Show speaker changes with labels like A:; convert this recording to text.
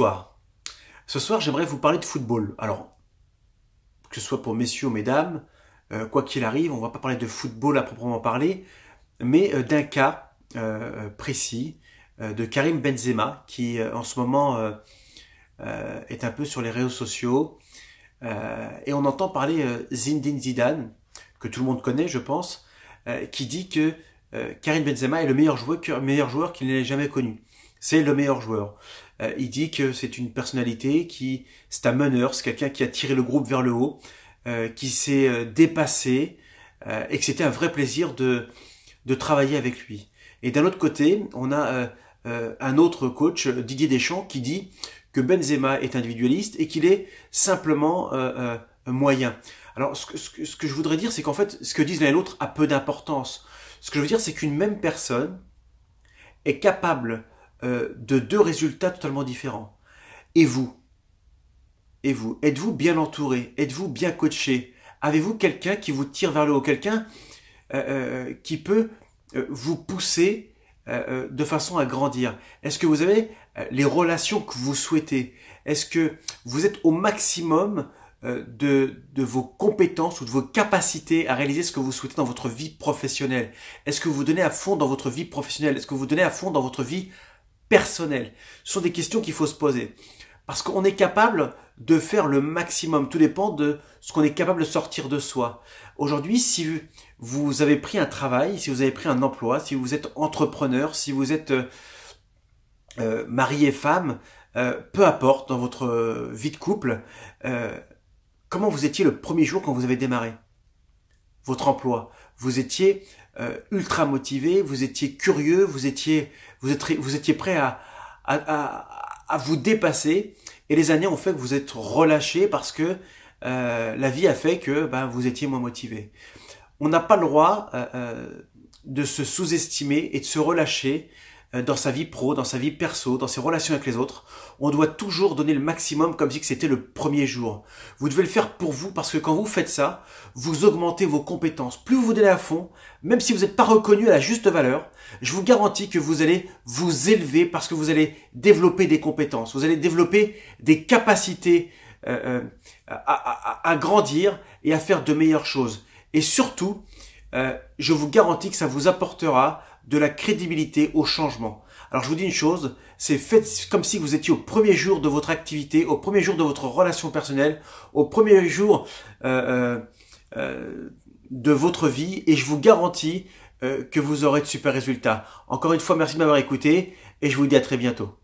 A: Bonsoir. Ce soir, j'aimerais vous parler de football. Alors, que ce soit pour messieurs ou mesdames, quoi qu'il arrive, on ne va pas parler de football à proprement parler, mais d'un cas précis de Karim Benzema, qui en ce moment est un peu sur les réseaux sociaux. Et on entend parler Zinedine Zidane, que tout le monde connaît, je pense, qui dit que Karim Benzema est le meilleur joueur qu'il n'ait jamais connu. C'est le meilleur joueur. Il dit que c'est une personnalité c'est un meneur, c'est quelqu'un qui a tiré le groupe vers le haut, qui s'est dépassé, et que c'était un vrai plaisir de travailler avec lui. Et d'un autre côté, on a un autre coach, Didier Deschamps, qui dit que Benzema est individualiste et qu'il est simplement moyen. Alors, ce que je voudrais dire, c'est qu'en fait, ce que disent l'un et l'autre a peu d'importance. Ce que je veux dire, c'est qu'une même personne est capable de deux résultats totalement différents. Et vous? Êtes-vous bien entouré? Êtes-vous bien coaché? Avez-vous quelqu'un qui vous tire vers le haut? Quelqu'un qui peut vous pousser de façon à grandir? Est-ce que vous avez les relations que vous souhaitez? Est-ce que vous êtes au maximum de vos compétences ou de vos capacités à réaliser ce que vous souhaitez dans votre vie professionnelle? Est-ce que vous donnez à fond dans votre vie professionnelle? Est-ce que vous donnez à fond dans votre vie personnelle? Ce sont des questions qu'il faut se poser. Parce qu'on est capable de faire le maximum. Tout dépend de ce qu'on est capable de sortir de soi. Aujourd'hui, si vous avez pris un travail, si vous avez pris un emploi, si vous êtes entrepreneur, si vous êtes mari et femme, peu importe dans votre vie de couple, comment vous étiez le premier jour quand vous avez démarré votre emploi? Vous étiez ultra motivé, vous étiez curieux, vous étiez prêt à vous dépasser, et les années ont fait que vous êtes relâché parce que la vie a fait que vous étiez moins motivé. On n'a pas le droit de se sous-estimer et de se relâcher dans sa vie pro, dans sa vie perso, dans ses relations avec les autres. On doit toujours donner le maximum comme si c'était le premier jour. Vous devez le faire pour vous parce que quand vous faites ça, vous augmentez vos compétences. Plus vous vous donnez à fond, même si vous n'êtes pas reconnu à la juste valeur, je vous garantis que vous allez vous élever parce que vous allez développer des compétences. Vous allez développer des capacités à grandir et à faire de meilleures choses. Et surtout, je vous garantis que ça vous apportera de la crédibilité au changement. Alors je vous dis une chose, c'est faites comme si vous étiez au premier jour de votre activité, au premier jour de votre relation personnelle, au premier jour de votre vie, et je vous garantis que vous aurez de super résultats. Encore une fois, merci de m'avoir écouté et je vous dis à très bientôt.